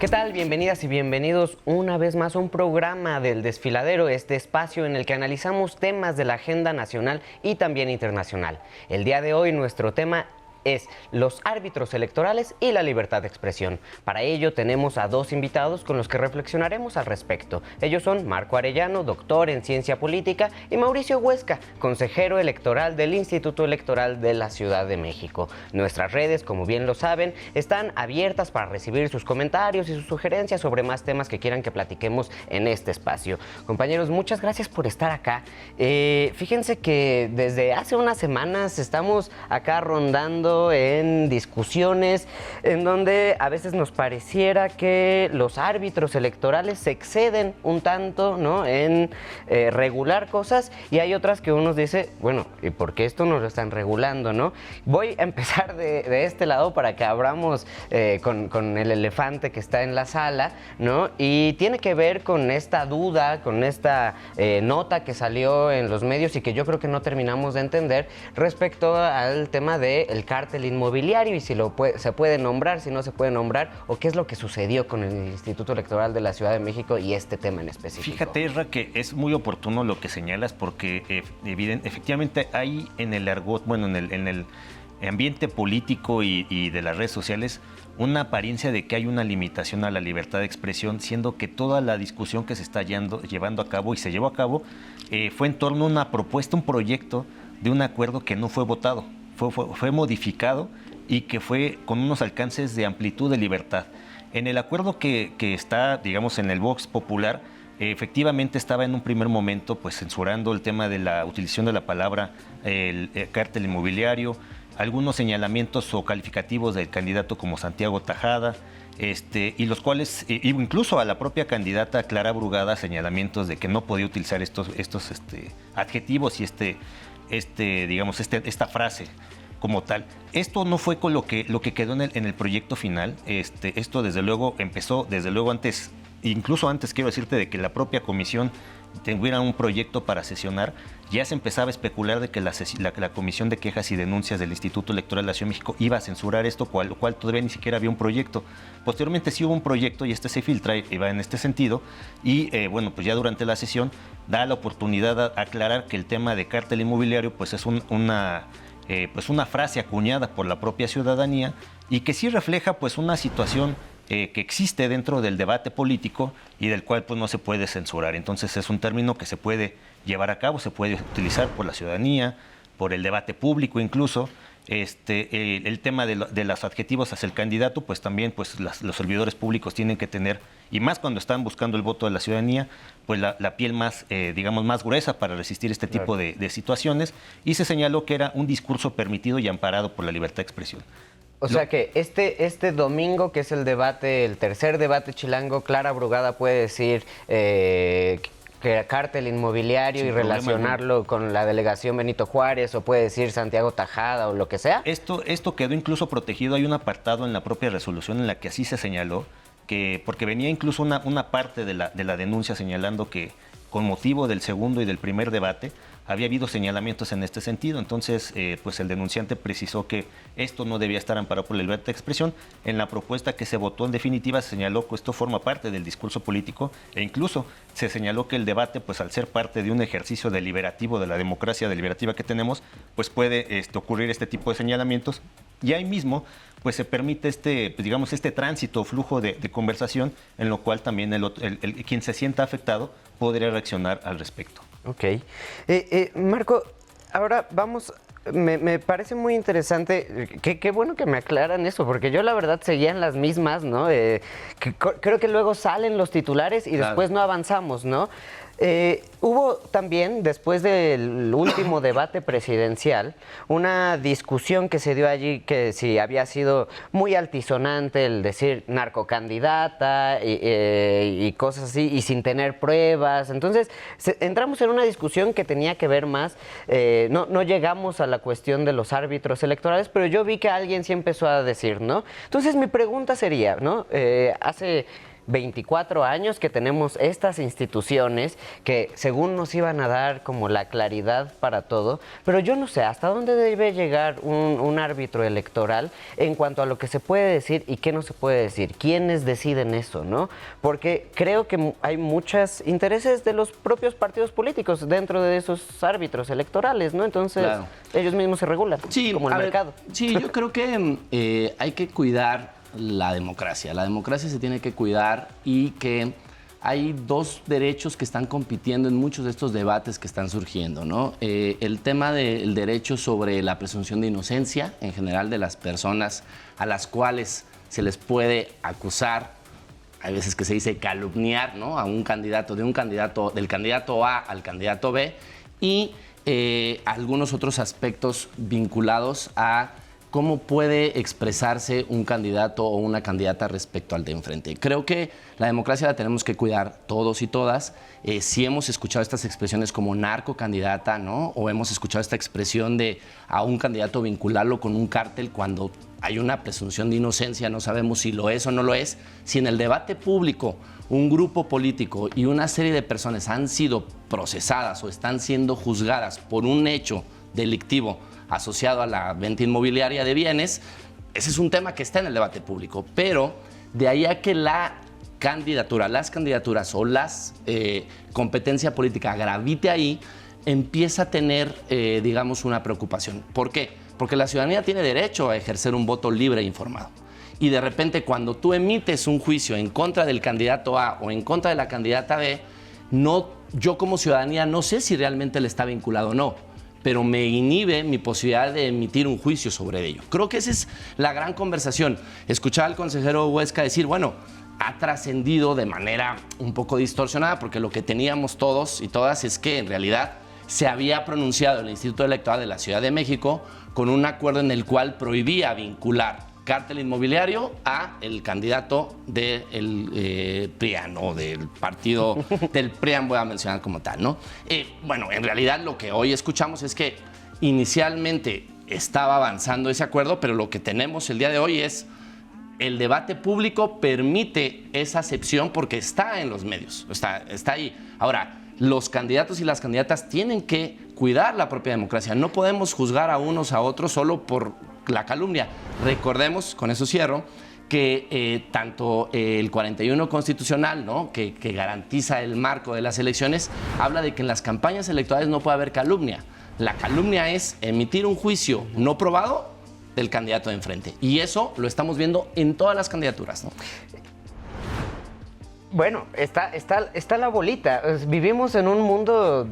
¿Qué tal? Bienvenidas y bienvenidos una vez más a un programa del Desfiladero, este espacio en el que analizamos temas de la agenda nacional y también internacional. El día de hoy nuestro tema es los árbitros electorales y la libertad de expresión. Para ello tenemos a dos invitados con los que reflexionaremos al respecto. Ellos son Marco Arellano, doctor en ciencia política, y Mauricio Huesca, consejero electoral del Instituto Electoral de la Ciudad de México. Nuestras redes, como bien lo saben, están abiertas para recibir sus comentarios y sus sugerencias sobre más temas que quieran que platiquemos en este espacio. Compañeros, muchas gracias por estar acá. Fíjense que desde hace unas semanas estamos acá rondando en discusiones en donde a veces nos pareciera que los árbitros electorales se exceden un tanto, ¿no?, en regular cosas, y hay otras que uno dice, bueno, ¿y por qué esto no lo están regulando, no? Voy a empezar de este lado para que abramos con el elefante que está en la sala, ¿no? Y tiene que ver con esta duda, con esta nota que salió en los medios y que yo creo que no terminamos de entender respecto al tema del cártel inmobiliario y si se puede nombrar, si no se puede nombrar, o qué es lo que sucedió con el Instituto Electoral de la Ciudad de México y este tema en específico. Fíjate, Esra, que es muy oportuno lo que señalas porque efectivamente hay en el argot, bueno, en el ambiente político y de las redes sociales una apariencia de que hay una limitación a la libertad de expresión, siendo que toda la discusión que se está llevando a cabo y se llevó a cabo fue en torno a una propuesta, un proyecto de un acuerdo que no fue votado. Fue modificado y que fue con unos alcances de amplitud de libertad. En el acuerdo que está, digamos, en el Vox Popular, efectivamente estaba en un primer momento pues censurando el tema de la utilización de la palabra el cártel inmobiliario, algunos señalamientos o calificativos del candidato como Santiago Tajada, y los cuales, incluso a la propia candidata Clara Brugada, señalamientos de que no podía utilizar estos adjetivos y esta frase como tal. Esto no fue con lo que quedó en el proyecto final. Esto desde luego empezó, antes, incluso antes quiero decirte de que la propia comisión tuviera un proyecto para sesionar, ya se empezaba a especular de que la Comisión de Quejas y Denuncias del Instituto Electoral de la Ciudad de México iba a censurar esto, lo cual todavía ni siquiera había un proyecto. Posteriormente sí hubo un proyecto y se filtra y va en este sentido, y bueno, pues ya durante la sesión da la oportunidad a aclarar que el tema de cártel inmobiliario pues es una frase acuñada por la propia ciudadanía y que sí refleja pues una situación que existe dentro del debate político y del cual pues no se puede censurar. Entonces es un término que se puede llevar a cabo, se puede utilizar por la ciudadanía, por el debate público incluso. El tema de los adjetivos hacia el candidato, pues también pues los servidores públicos tienen que tener, y más cuando están buscando el voto de la ciudadanía, pues la piel más, digamos, más gruesa para resistir este tipo de situaciones, y se señaló que era un discurso permitido y amparado por la libertad de expresión. O sea que este domingo, que es el tercer debate chilango, Clara Brugada puede decir que cártel inmobiliario y relacionarlo con la delegación Benito Juárez, o puede decir Santiago Tajada o lo que sea. Esto quedó incluso protegido. Hay un apartado en la propia resolución en la que así se señaló, porque venía incluso una parte de la denuncia señalando que con motivo del segundo y del primer debate había habido señalamientos en este sentido. Entonces, pues el denunciante precisó que esto no debía estar amparado por la libertad de expresión. En la propuesta que se votó, en definitiva, se señaló que esto forma parte del discurso político, e incluso se señaló que el debate, pues al ser parte de un ejercicio deliberativo de la democracia deliberativa que tenemos, pues puede ocurrir este tipo de señalamientos. Y ahí mismo, pues se permite este tránsito o flujo de conversación, en lo cual también quien se sienta afectado podría reaccionar al respecto. Ok. Marco, ahora vamos. Me parece muy interesante, qué bueno que me aclaran eso, porque yo la verdad seguía en las mismas, ¿no? Creo que luego salen los titulares y después no avanzamos, ¿no? Hubo también, después del último debate presidencial, una discusión que se dio allí que si había sido muy altisonante el decir narcocandidata y cosas así, y sin tener pruebas. Entonces, entramos en una discusión que tenía que ver más, no llegamos a la cuestión de los árbitros electorales, pero yo vi que alguien sí empezó a decir, ¿no? Entonces, mi pregunta sería, ¿no? Hace 24 años que tenemos estas instituciones que según nos iban a dar como la claridad para todo, pero yo no sé hasta dónde debe llegar un árbitro electoral en cuanto a lo que se puede decir y qué no se puede decir, quiénes deciden eso, ¿no? Porque creo que hay muchos intereses de los propios partidos políticos dentro de esos árbitros electorales, ¿no? Entonces, claro, ellos mismos se regulan, como el mercado. Sí, yo creo que hay que cuidar la democracia. La democracia se tiene que cuidar y que hay dos derechos que están compitiendo en muchos de estos debates que están surgiendo, ¿no? El tema del derecho sobre la presunción de inocencia en general de las personas a las cuales se les puede acusar, hay veces que se dice calumniar, ¿no? A un candidato, del candidato A al candidato B, y algunos otros aspectos vinculados a cómo puede expresarse un candidato o una candidata respecto al de enfrente. Creo que la democracia la tenemos que cuidar todos y todas. Sí hemos escuchado estas expresiones como narcocandidata, ¿no? O hemos escuchado esta expresión de a un candidato vincularlo con un cártel cuando hay una presunción de inocencia, no sabemos si lo es o no lo es. Si en el debate público un grupo político y una serie de personas han sido procesadas o están siendo juzgadas por un hecho delictivo asociado a la venta inmobiliaria de bienes, ese es un tema que está en el debate público, pero de ahí a que la candidatura, las candidaturas o las competencia política gravite ahí, empieza a tener, digamos, una preocupación. ¿Por qué? Porque la ciudadanía tiene derecho a ejercer un voto libre e informado. Y de repente, cuando tú emites un juicio en contra del candidato A o en contra de la candidata B, yo como ciudadanía no sé si realmente le está vinculado o no, pero me inhibe mi posibilidad de emitir un juicio sobre ello. Creo que esa es la gran conversación. Escuchar al consejero Huesca decir, bueno, ha trascendido de manera un poco distorsionada, porque lo que teníamos todos y todas es que en realidad se había pronunciado el Instituto Electoral de la Ciudad de México con un acuerdo en el cual prohibía vincular cártel inmobiliario a el candidato del PRIAN o del partido del PRIAN, voy a mencionar como tal, ¿no? Bueno, en realidad lo que hoy escuchamos es que inicialmente estaba avanzando ese acuerdo, pero lo que tenemos el día de hoy es el debate público permite esa acepción porque está en los medios, está ahí. Ahora, los candidatos y las candidatas tienen que cuidar la propia democracia. No podemos juzgar a unos a otros solo por la calumnia. Recordemos, con eso cierro, que tanto el 41 constitucional, ¿no?, que garantiza el marco de las elecciones, habla de que en las campañas electorales no puede haber calumnia. La calumnia es emitir un juicio no probado del candidato de enfrente. Y eso lo estamos viendo en todas las candidaturas, ¿no? Bueno, está la bolita. Vivimos en un mundo,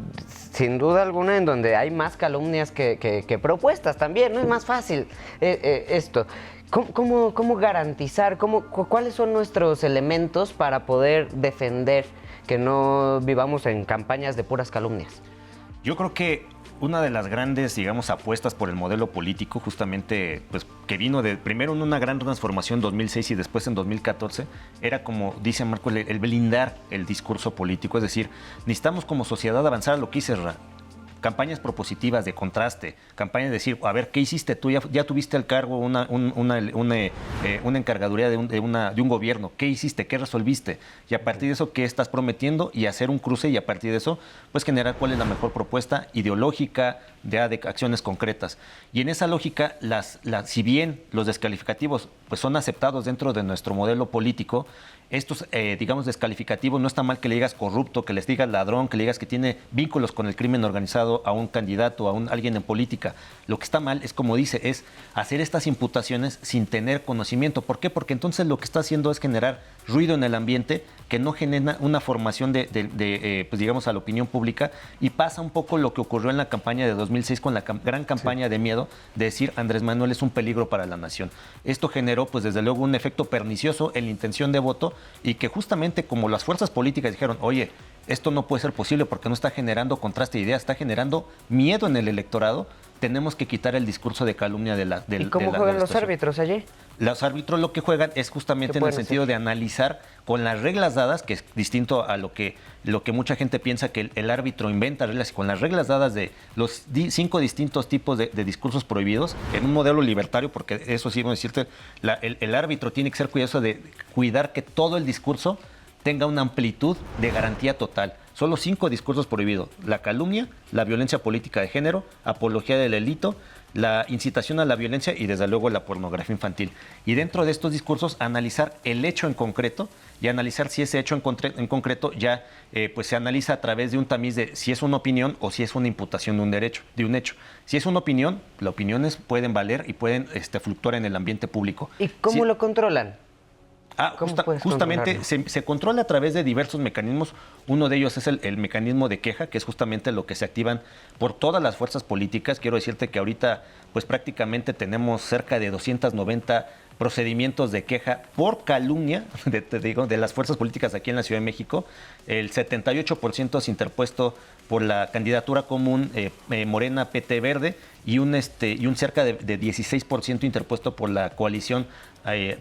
sin duda alguna, en donde hay más calumnias que propuestas también, ¿no? Es más fácil esto. ¿Cómo garantizar? ¿Cuáles son nuestros elementos para poder defender que no vivamos en campañas de puras calumnias? Yo creo que una de las grandes, digamos, apuestas por el modelo político, justamente, pues, que vino primero en una gran transformación en 2006 y después en 2014, era, como dice Marco, el blindar el discurso político. Es decir, necesitamos como sociedad avanzar a lo que dice campañas propositivas de contraste, campañas de decir, a ver, ¿qué hiciste tú? Ya tuviste al cargo una encargaduría de un gobierno. ¿Qué hiciste? ¿Qué resolviste? Y a partir de eso, ¿qué estás prometiendo? Y hacer un cruce y a partir de eso, pues generar cuál es la mejor propuesta ideológica de acciones concretas. Y en esa lógica, si bien los descalificativos pues son aceptados dentro de nuestro modelo político, estos, digamos, descalificativos, no está mal que le digas corrupto, que les digas ladrón, que le digas que tiene vínculos con el crimen organizado a un candidato, a alguien en política. Lo que está mal es, como dice, es hacer estas imputaciones sin tener conocimiento. ¿Por qué? Porque entonces lo que está haciendo es generar ruido en el ambiente que no genera una formación pues digamos, a la opinión pública, y pasa un poco lo que ocurrió en la campaña de 2006 con la gran campaña de miedo de decir Andrés Manuel es un peligro para la nación. Esto generó, pues desde luego, un efecto pernicioso en la intención de voto, y que justamente como las fuerzas políticas dijeron, oye, esto no puede ser posible porque no está generando contraste de ideas, está generando miedo en el electorado, tenemos que quitar el discurso de calumnia de la ¿Y cómo juegan los árbitros allí? Los árbitros lo que juegan es justamente en el sentido de analizar con las reglas dadas, que es distinto a lo que mucha gente piensa, que el árbitro inventa reglas, y con las reglas dadas de los 5 distintos tipos de discursos prohibidos, en un modelo libertario, porque eso sí, vamos a decirte, el árbitro tiene que ser cuidadoso de cuidar que todo el discurso tenga una amplitud de garantía total. Solo 5 discursos prohibidos: la calumnia, la violencia política de género, apología del delito, la incitación a la violencia y desde luego la pornografía infantil. Y dentro de estos discursos analizar el hecho en concreto y analizar si ese hecho en concreto ya pues se analiza a través de un tamiz de si es una opinión o si es una imputación de un hecho. Si es una opinión, las opiniones pueden valer y pueden fluctuar en el ambiente público. ¿Y cómo lo controlan? Justamente se controla a través de diversos mecanismos. Uno de ellos es el mecanismo de queja, que es justamente lo que se activan por todas las fuerzas políticas. Quiero decirte que ahorita pues prácticamente tenemos cerca de 290 procedimientos de queja por calumnia, de las fuerzas políticas aquí en la Ciudad de México. El 78% es interpuesto por la candidatura común Morena, PT Verde, y un cerca de 16% interpuesto por la coalición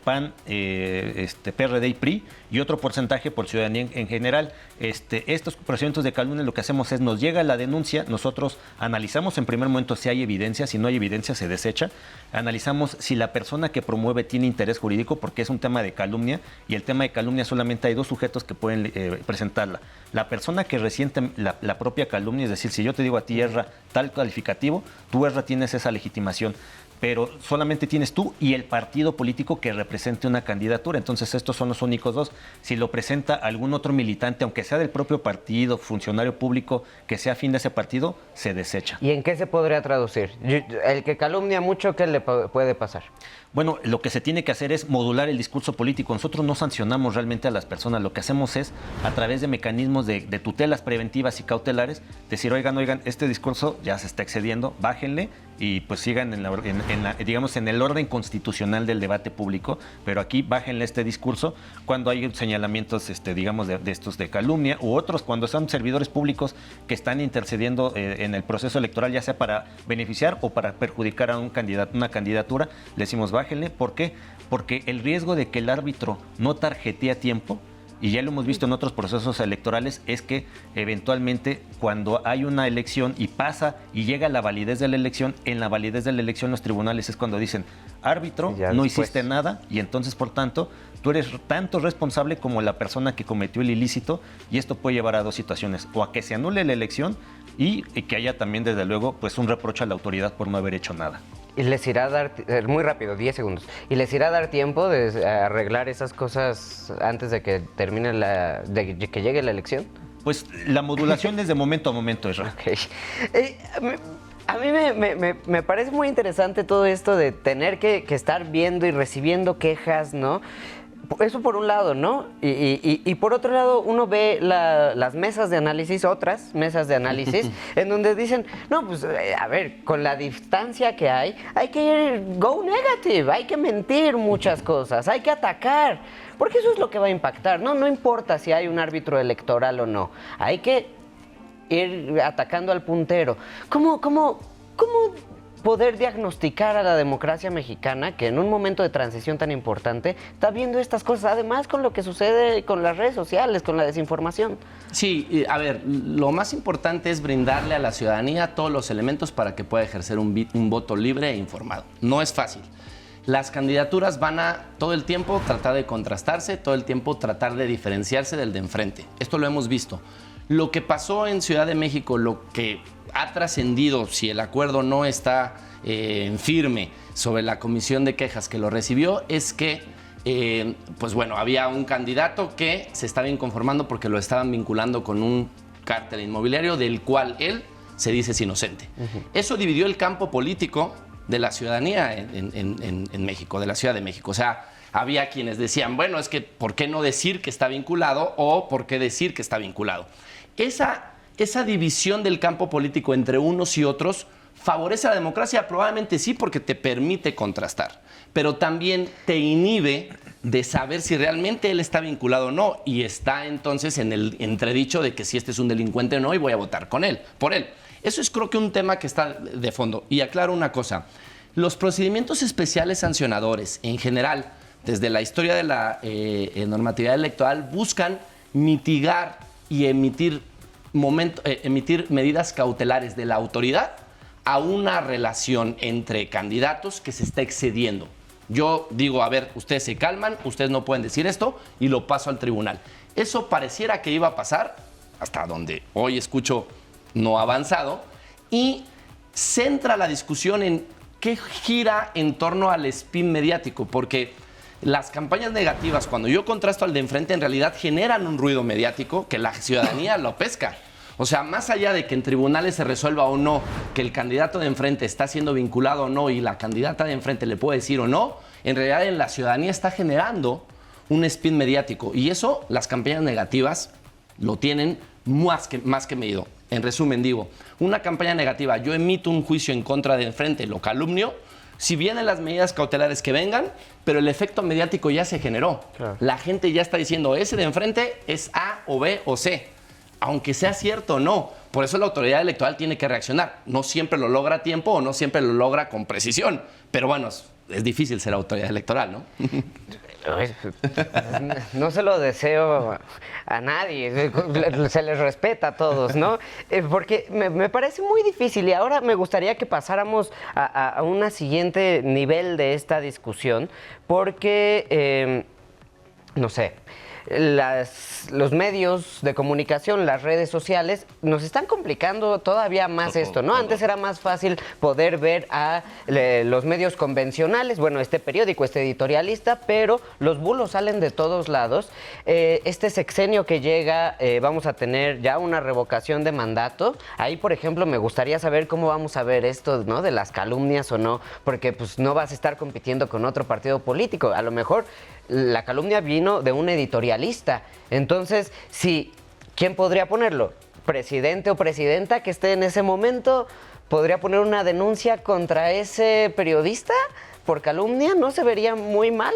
PAN, PRD y PRI, y otro porcentaje por ciudadanía en general. Estos procedimientos de calumnia, lo que hacemos es, nos llega la denuncia, nosotros analizamos en primer momento si hay evidencia, si no hay evidencia se desecha, analizamos si la persona que promueve tiene interés jurídico, porque es un tema de calumnia, y el tema de calumnia solamente hay 2 sujetos que pueden presentarla: la persona que resiente la propia calumnia, es decir, si yo te digo a ti, Ezra, tal calificativo, tú, Ezra, tienes esa legitimación, pero solamente tienes tú y el partido político que represente una candidatura. Entonces estos son los únicos 2. Si lo presenta algún otro militante, aunque sea del propio partido, funcionario público, que sea afín de ese partido, se desecha. ¿Y en qué se podría traducir? El que calumnia mucho, ¿qué le puede pasar? Bueno, lo que se tiene que hacer es modular el discurso político. Nosotros no sancionamos realmente a las personas. Lo que hacemos es, a través de mecanismos de tutelas preventivas y cautelares, decir, oigan, este discurso ya se está excediendo, bájenle y pues sigan en el orden constitucional del debate público, pero aquí bájenle este discurso cuando hay señalamientos, de estos de calumnia, u otros cuando son servidores públicos que están intercediendo en el proceso electoral, ya sea para beneficiar o para perjudicar a una candidatura. Le decimos, bájenle. ¿Por qué? Porque el riesgo de que el árbitro no tarjetee a tiempo, y ya lo hemos visto en otros procesos electorales, es que eventualmente cuando hay una elección y pasa y llega la validez de la elección, en la validez de la elección los tribunales es cuando dicen, árbitro, no hiciste nada, y entonces por tanto tú eres tanto responsable como la persona que cometió el ilícito, y esto puede llevar a 2 situaciones: o a que se anule la elección y que haya también desde luego pues un reproche a la autoridad por no haber hecho nada. Y les irá a dar, muy rápido, 10 segundos, y les irá a dar tiempo de arreglar esas cosas antes de que termine de que llegue la elección. Pues la modulación es de momento a momento, Ezra. Okay. A mí me parece muy interesante todo esto de tener que estar viendo y recibiendo quejas, ¿no? Eso por un lado, ¿no? Y por otro lado, uno ve las mesas de análisis, otras mesas de análisis, en donde dicen, no, pues, a ver, con la distancia que hay que ir go negative, hay que mentir muchas cosas, hay que atacar, porque eso es lo que va a impactar, ¿no? No importa si hay un árbitro electoral o no, hay que ir atacando al puntero. ¿Cómo poder diagnosticar a la democracia mexicana, que en un momento de transición tan importante está viendo estas cosas, además con lo que sucede con las redes sociales, con la desinformación? Sí, a ver, lo más importante es brindarle a la ciudadanía todos los elementos para que pueda ejercer un voto libre e informado. No es fácil. Las candidaturas van a todo el tiempo tratar de contrastarse, todo el tiempo tratar de diferenciarse del de enfrente. Esto lo hemos visto. Lo que pasó en Ciudad de México, lo que ha trascendido, si el acuerdo no está firme sobre la comisión de quejas que lo recibió, es que, pues bueno, había un candidato que se estaba inconformando porque lo estaban vinculando con un cártel inmobiliario del cual él se dice es inocente. Eso dividió el campo político de la ciudadanía en México, de la Ciudad de México. O sea, había quienes decían, bueno, es que ¿por qué no decir que está vinculado o por qué decir que está vinculado? Esa división del campo político entre unos y otros favorece a la democracia, probablemente sí, porque te permite contrastar, pero también te inhibe de saber si realmente él está vinculado o no, y está entonces en el entredicho de que si este es un delincuente o no, y voy a votar por él. Eso es, creo que, un tema que está de fondo. Y aclaro una cosa, Los procedimientos especiales sancionadores, en general, desde la historia de la normatividad electoral, buscan mitigar y emitir medidas cautelares de la autoridad a una relación entre candidatos que se está excediendo. Yo digo, a ver, ustedes se calman, ustedes no pueden decir esto y lo paso al tribunal. Eso pareciera que iba a pasar, hasta donde hoy escucho no ha avanzado, y centra la discusión en qué gira en torno al spin mediático, porque las campañas negativas, cuando yo contrasto al de enfrente, en realidad generan un ruido mediático que la ciudadanía lo pesca. O sea, más allá de que en tribunales se resuelva o no que el candidato de enfrente está siendo vinculado o no y la candidata de enfrente le puede decir o no, en realidad en la ciudadanía está generando un spin mediático. Y eso las campañas negativas lo tienen más que medido. En resumen, digo, una campaña negativa, yo emito un juicio en contra de enfrente, lo calumnio, si vienen las medidas cautelares que vengan, pero el efecto mediático ya se generó. Claro. La gente ya está diciendo, ese de enfrente es A o B o C, aunque sea cierto o no. Por eso la autoridad electoral tiene que reaccionar. No siempre lo logra a tiempo o no siempre lo logra con precisión. Pero bueno, es difícil ser autoridad electoral, ¿no? No se lo deseo a nadie, se les respeta a todos, ¿no? Porque me parece muy difícil y ahora me gustaría que pasáramos a un siguiente nivel de esta discusión, porque, no sé, los medios de comunicación, las redes sociales, nos están complicando todavía más esto, ¿no? Antes era más fácil poder ver a los medios convencionales, bueno, este periódico, este editorialista, pero los bulos salen de todos lados. Este sexenio que llega, vamos a tener ya una revocación de mandato. Ahí, por ejemplo, me gustaría saber cómo vamos a ver esto, ¿no? De las calumnias o no, porque pues no vas a estar compitiendo con otro partido político. A lo mejor la calumnia vino de un editorialista. Entonces, ¿quién podría ponerlo? ¿Presidente o presidenta que esté en ese momento? ¿Podría poner una denuncia contra ese periodista por calumnia? ¿No se vería muy mal?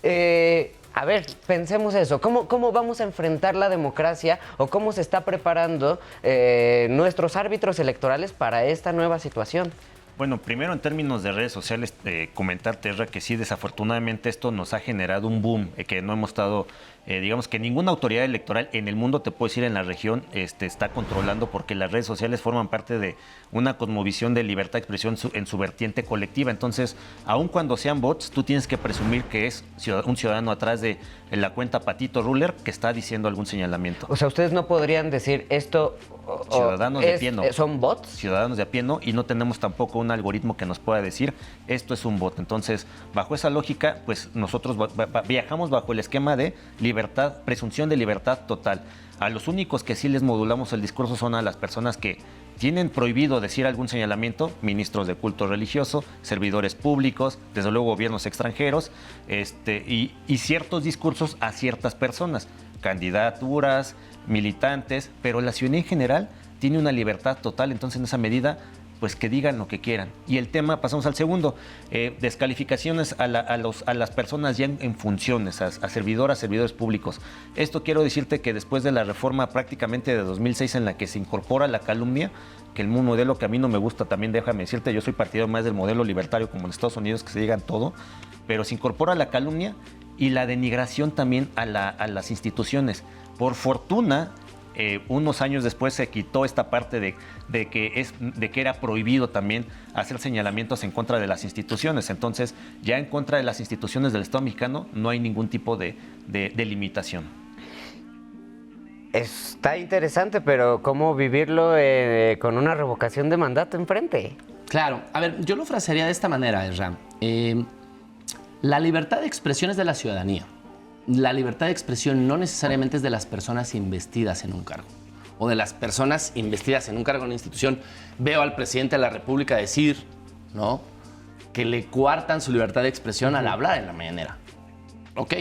A ver, pensemos eso. ¿Cómo vamos a enfrentar la democracia o cómo se está preparando nuestros árbitros electorales para esta nueva situación? Bueno, primero en términos de redes sociales, comentarte, Terra, que sí, desafortunadamente esto nos ha generado un boom, que no hemos estado, digamos que ninguna autoridad electoral en el mundo, te puedo decir en la región, está controlando, porque las redes sociales forman parte de una cosmovisión de libertad de expresión en su vertiente colectiva. Entonces, aun cuando sean bots, tú tienes que presumir que es un ciudadano atrás de la cuenta Patito Ruler que está diciendo algún señalamiento. O sea, ustedes no podrían decir esto... Ciudadanos de a pie no. ¿Son bots? Ciudadanos de a pie no, y no tenemos tampoco un algoritmo que nos pueda decir esto es un bot. Entonces, bajo esa lógica, pues nosotros viajamos bajo el esquema de libertad, presunción de libertad total. A los únicos que sí les modulamos el discurso son a las personas que tienen prohibido decir algún señalamiento, ministros de culto religioso, servidores públicos, desde luego gobiernos extranjeros, y ciertos discursos a ciertas personas, candidaturas, militantes, pero la ciudadanía en general tiene una libertad total. Entonces, en esa medida, pues que digan lo que quieran. Y el tema, pasamos al segundo, descalificaciones a las personas ya en funciones, a servidores públicos. Esto quiero decirte que después de la reforma prácticamente de 2006 en la que se incorpora la calumnia, que el modelo que a mí no me gusta, también déjame decirte, yo soy partidario más del modelo libertario como en Estados Unidos, que se digan todo, pero se incorpora la calumnia y la denigración también a las instituciones. Por fortuna, unos años después se quitó esta parte de que era prohibido también hacer señalamientos en contra de las instituciones. Entonces, ya en contra de las instituciones del Estado mexicano no hay ningún tipo de limitación. Está interesante, pero ¿cómo vivirlo con una revocación de mandato enfrente? Claro. A ver, yo lo frasearía de esta manera, Ezra. La libertad de expresión es de la ciudadanía. La libertad de expresión no necesariamente es de las personas investidas en un cargo o de las personas investidas en un cargo en una institución. Veo al presidente de la República decir, ¿no?, que le coartan su libertad de expresión al hablar en la mañanera. Ok,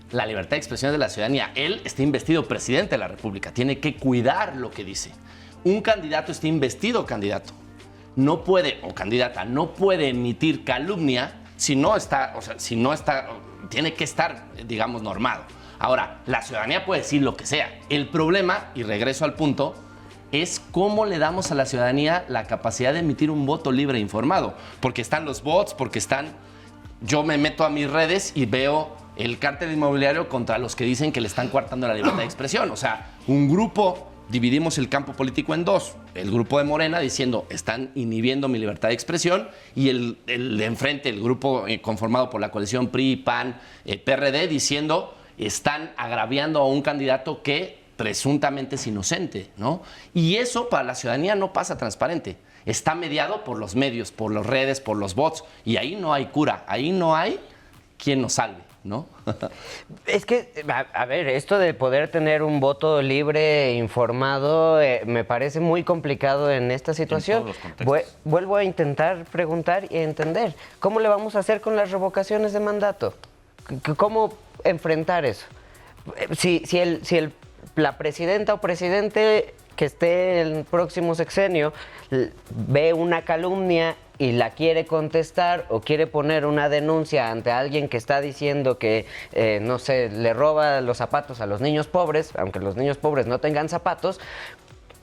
la libertad de expresión es de la ciudadanía. Él está investido presidente de la República, tiene que cuidar lo que dice. Un candidato está investido candidato. No puede, o candidata, no puede emitir calumnia si no está, tiene que estar, digamos, normado. Ahora, la ciudadanía puede decir lo que sea. El problema, y regreso al punto, es cómo le damos a la ciudadanía la capacidad de emitir un voto libre e informado. Porque están los bots, porque están... Yo me meto a mis redes y veo el cártel inmobiliario contra los que dicen que le están coartando la libertad de expresión. O sea, un grupo, dividimos el campo político en dos. El grupo de Morena diciendo, están inhibiendo mi libertad de expresión, y el de enfrente, el grupo conformado por la coalición PRI, PAN, PRD, diciendo, están agraviando a un candidato que presuntamente es inocente, ¿no? Y eso para la ciudadanía no pasa transparente. Está mediado por los medios, por las redes, por los bots, y ahí no hay cura, ahí no hay quien nos salve, ¿no? Es que, a ver, esto de poder tener un voto libre e informado me parece muy complicado en esta situación. En todos los contextos. Vuelvo a intentar preguntar y entender, ¿cómo le vamos a hacer con las revocaciones de mandato? ¿Cómo enfrentar eso? Si la presidenta o presidente que esté en el próximo sexenio ve una calumnia y la quiere contestar o quiere poner una denuncia ante alguien que está diciendo que, no sé, le roba los zapatos a los niños pobres, aunque los niños pobres no tengan zapatos,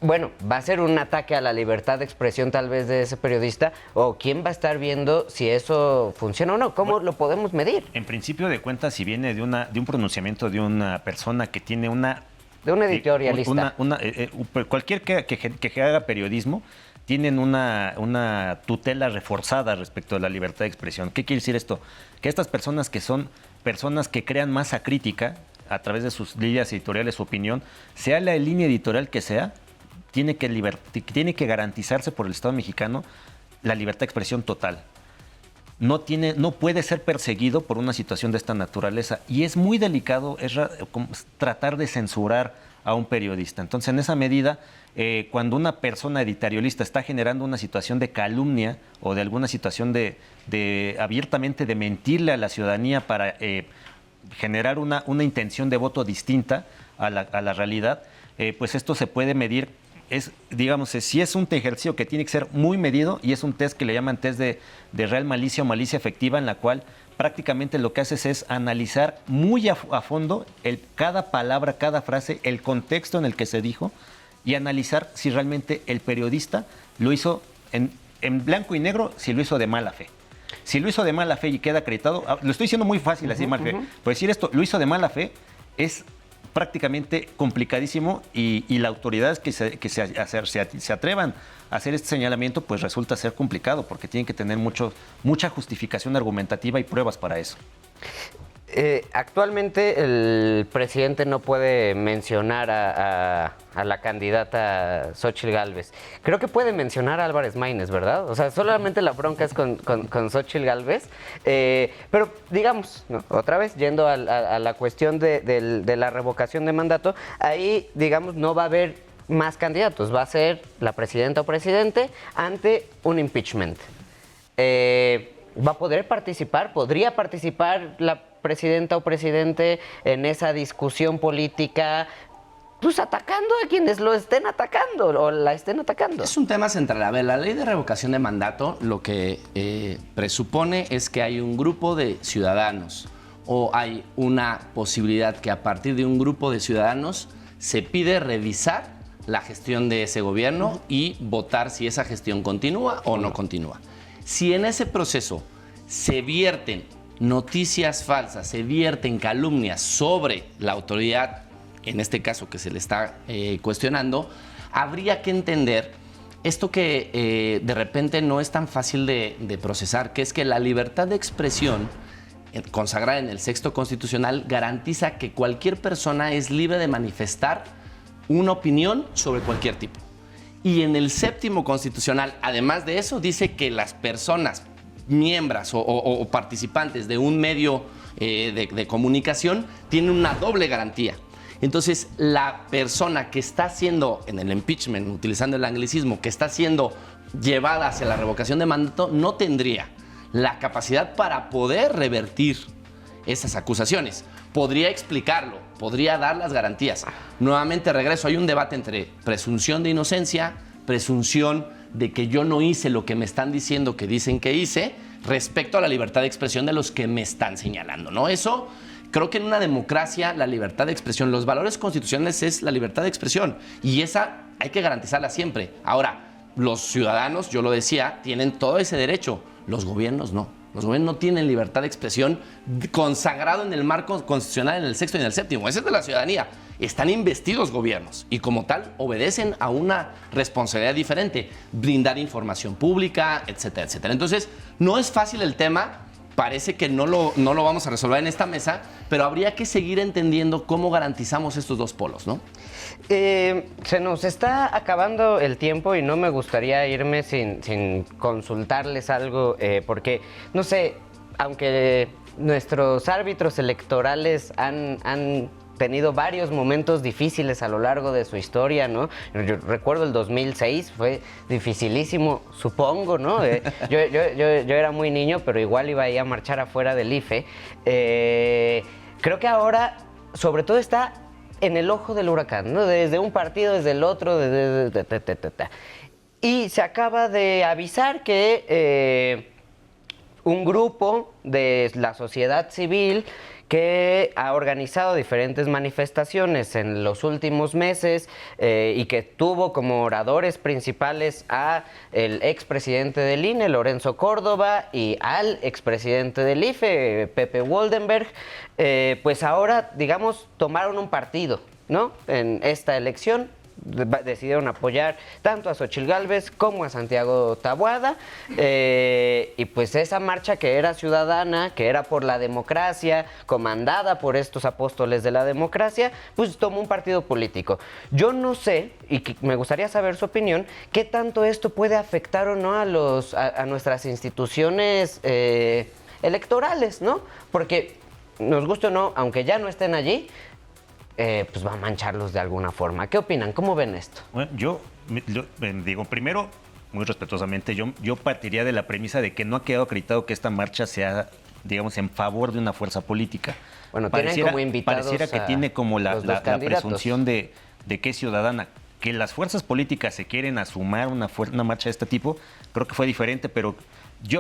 bueno, va a ser un ataque a la libertad de expresión tal vez de ese periodista, o quién va a estar viendo si eso funciona o no. ¿Cómo lo podemos medir? En principio de cuentas, si viene de un pronunciamiento de una persona que tiene de un editorialista. Cualquier que haga periodismo tienen una tutela reforzada respecto a la libertad de expresión. ¿Qué quiere decir esto? Que estas personas que son personas que crean masa crítica a través de sus líneas editoriales, su opinión, sea la línea editorial que sea, tiene que garantizarse por el Estado mexicano la libertad de expresión total. No puede ser perseguido por una situación de esta naturaleza, y es muy delicado tratar de censurar a un periodista. Entonces, en esa medida, cuando una persona editorialista está generando una situación de calumnia o de alguna situación de abiertamente de mentirle a la ciudadanía para generar una intención de voto distinta a la realidad, pues esto se puede medir. Si es un ejercicio que tiene que ser muy medido, y es un test que le llaman test de real malicia o malicia efectiva, en la cual prácticamente lo que haces es analizar muy a fondo cada palabra, cada frase, el contexto en el que se dijo, y analizar si realmente el periodista lo hizo en blanco y negro, si lo hizo de mala fe. Si lo hizo de mala fe y queda acreditado, lo estoy diciendo muy fácil así, mal fe, pues decir esto, lo hizo de mala fe, es prácticamente complicadísimo, y la autoridad que se atrevan a hacer este señalamiento, pues resulta ser complicado, porque tienen que tener mucha justificación argumentativa y pruebas para eso. Actualmente el presidente no puede mencionar a la candidata Xóchitl Gálvez. Creo que puede mencionar a Álvarez Maínez, ¿verdad? O sea, solamente la bronca es con Xóchitl Gálvez. Pero digamos, ¿no? Otra vez, yendo a la cuestión de la revocación de mandato, ahí, digamos, no va a haber más candidatos. Va a ser la presidenta o presidente ante un impeachment. ¿Va a poder participar? ¿Podría participar la presidenta o presidente en esa discusión política, pues atacando a quienes lo estén atacando o la estén atacando? Es un tema central. A ver, la ley de revocación de mandato lo que presupone es que hay un grupo de ciudadanos, o hay una posibilidad que a partir de un grupo de ciudadanos se pide revisar la gestión de ese gobierno y votar si esa gestión continúa o no continúa. Si en ese proceso se vierten noticias falsas, se vierten calumnias sobre la autoridad, en este caso que se le está cuestionando, habría que entender esto que de repente no es tan fácil de procesar, que es que la libertad de expresión consagrada en el Sexto Constitucional garantiza que cualquier persona es libre de manifestar una opinión sobre cualquier tipo. Y en el Séptimo Constitucional, además de eso, dice que las personas miembros o participantes de un medio de comunicación tienen una doble garantía. Entonces, la persona que está siendo, en el impeachment, utilizando el anglicismo, que está siendo llevada hacia la revocación de mandato, no tendría la capacidad para poder revertir esas acusaciones. Podría explicarlo, podría dar las garantías. Nuevamente regreso, hay un debate entre presunción de inocencia, presunción de que yo no hice lo que me están diciendo que dicen que hice, respecto a la libertad de expresión de los que me están señalando, ¿no? Eso Creo que en una democracia la libertad de expresión, los valores constitucionales es la libertad de expresión y esa hay que garantizarla siempre. Ahora, los ciudadanos, yo lo decía, tienen todo ese derecho, los gobiernos no. Los gobiernos no tienen libertad de expresión consagrado en el marco constitucional en el 6º y en el 7º. Ese es de la ciudadanía. Están investidos gobiernos y como tal obedecen a una responsabilidad diferente, brindar información pública, etcétera, etcétera. Entonces, no es fácil el tema. Parece que no lo vamos a resolver en esta mesa, pero habría que seguir entendiendo cómo garantizamos estos dos polos, ¿no? Se nos está acabando el tiempo y no me gustaría irme sin consultarles algo, porque, no sé, aunque nuestros árbitros electorales han tenido varios momentos difíciles a lo largo de su historia, ¿no? Yo recuerdo el 2006, fue dificilísimo, supongo, ¿no? Yo era muy niño, pero igual iba a ir a marchar afuera del IFE. Creo que ahora, sobre todo, está en el ojo del huracán, ¿no? Desde un partido, desde el otro, y se acaba de avisar que un grupo de la sociedad civil que ha organizado diferentes manifestaciones en los últimos meses y que tuvo como oradores principales a el expresidente del INE, Lorenzo Córdoba, y al expresidente del IFE, Pepe Woldenberg, pues ahora, digamos, tomaron un partido, ¿no? En esta elección. Decidieron apoyar tanto a Xóchitl Gálvez como a Santiago Taboada, y pues esa marcha que era ciudadana, que era por la democracia, comandada por estos apóstoles de la democracia, pues tomó un partido político. Yo no sé, y me gustaría saber su opinión, qué tanto esto puede afectar o no a nuestras instituciones electorales, ¿no? Porque nos guste o no, aunque ya no estén allí, pues va a mancharlos de alguna forma. ¿Qué opinan? ¿Cómo ven esto? Bueno, yo digo, primero, muy respetuosamente, yo partiría de la premisa de que no ha quedado acreditado que esta marcha sea, digamos, en favor de una fuerza política. Bueno, tienen como invitados pareciera que tiene como la presunción de que es ciudadana. Que las fuerzas políticas se quieren asumir una marcha de este tipo, creo que fue diferente, pero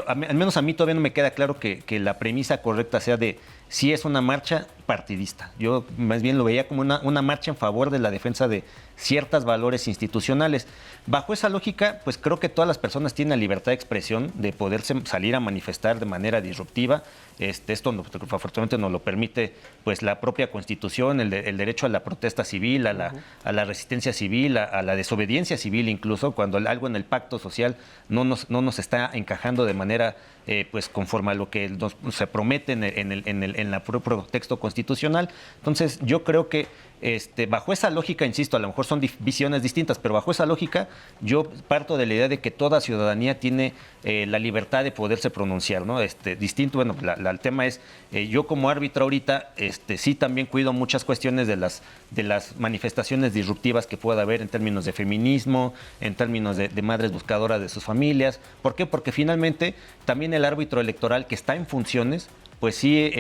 al menos a mí todavía no me queda claro que la premisa correcta sea de si es una marcha partidista. Yo más bien lo veía como una marcha en favor de la defensa de ciertos valores institucionales. Bajo esa lógica, pues creo que todas las personas tienen la libertad de expresión de poderse salir a manifestar de manera disruptiva. Esto afortunadamente nos lo permite pues la propia Constitución, el derecho a la protesta civil, a la resistencia civil, a la desobediencia civil, incluso cuando algo en el pacto social no nos está encajando de manera pues conforme a lo que se promete en el propio texto constitucional. Entonces yo creo que bajo esa lógica, insisto, a lo mejor son visiones distintas, pero bajo esa lógica yo parto de la idea de que toda ciudadanía tiene la libertad de poderse pronunciar, ¿no? Distinto, bueno, el tema es, yo como árbitro ahorita, sí también cuido muchas cuestiones de las manifestaciones disruptivas que pueda haber en términos de feminismo, en términos de madres buscadoras de sus familias. ¿Por qué? Porque finalmente también el árbitro electoral que está en funciones, pues sí,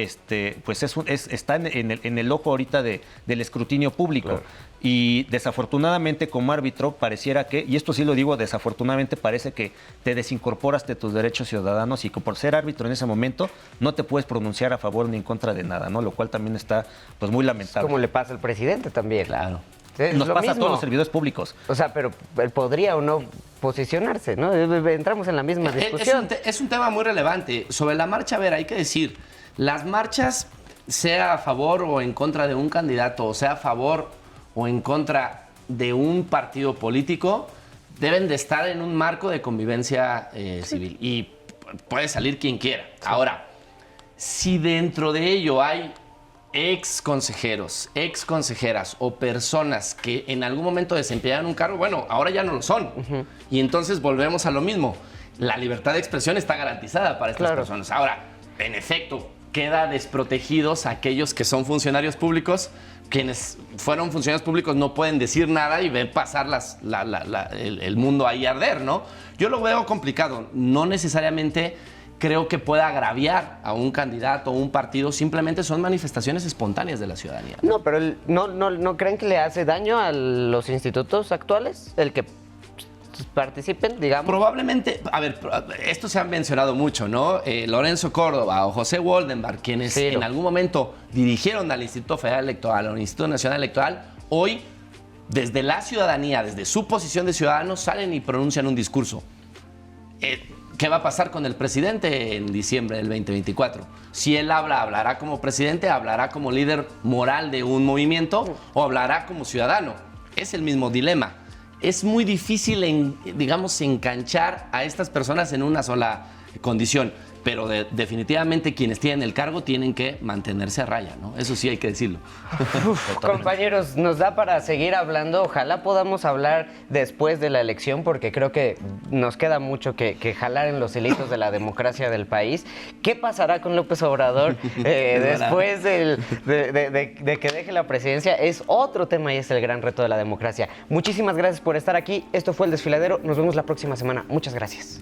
pues está en el ojo ahorita del escrutinio público. Claro. Y desafortunadamente como árbitro pareciera que, y esto sí lo digo, desafortunadamente parece que te desincorporas de tus derechos ciudadanos y que por ser árbitro en ese momento no te puedes pronunciar a favor ni en contra de nada, ¿no? Lo cual también está pues muy lamentable. Como le pasa al presidente también. Claro. Nos pasa a todos los servidores públicos. O sea, pero él podría o no posicionarse, ¿no? Entramos en la misma discusión. Es un tema muy relevante. Sobre la marcha, a ver, hay que decir, las marchas, sea a favor o en contra de un candidato, o sea a favor o en contra de un partido político, deben de estar en un marco de convivencia civil. Y puede salir quien quiera. Sí. Ahora, si dentro de ello hay ex consejeros, ex consejeras o personas que en algún momento desempeñaron un cargo, bueno, ahora ya no lo son. Y entonces volvemos a lo mismo. La libertad de expresión está garantizada para estas personas. Ahora, en efecto, queda desprotegidos aquellos que son funcionarios públicos. Quienes fueron funcionarios públicos no pueden decir nada y ver pasar el mundo ahí arder, ¿no? Yo lo veo complicado. No necesariamente creo que pueda agraviar a un candidato o un partido, simplemente son manifestaciones espontáneas de la ciudadanía. No, pero ¿no creen que le hace daño a los institutos actuales el que participen, digamos. Probablemente, a ver, esto se ha mencionado mucho, ¿no? Lorenzo Córdoba o José Woldenberg, quienes Sí, en algún momento dirigieron al Instituto Federal Electoral o al Instituto Nacional Electoral, hoy, desde la ciudadanía, desde su posición de ciudadanos, salen y pronuncian un discurso. ¿Qué va a pasar con el presidente en diciembre del 2024? Si él hablará como presidente, hablará como líder moral de un movimiento o hablará como ciudadano. Es el mismo dilema. Es muy difícil, digamos, enganchar a estas personas en una sola condición, pero definitivamente quienes tienen el cargo tienen que mantenerse a raya, ¿no? Eso sí hay que decirlo. Compañeros, nos da para seguir hablando. Ojalá podamos hablar después de la elección, porque creo que nos queda mucho que jalar en los hilitos de la democracia del país. ¿Qué pasará con López Obrador después de que deje la presidencia? Es otro tema y es el gran reto de la democracia. Muchísimas gracias por estar aquí. Esto fue El Desfiladero. Nos vemos la próxima semana. Muchas gracias.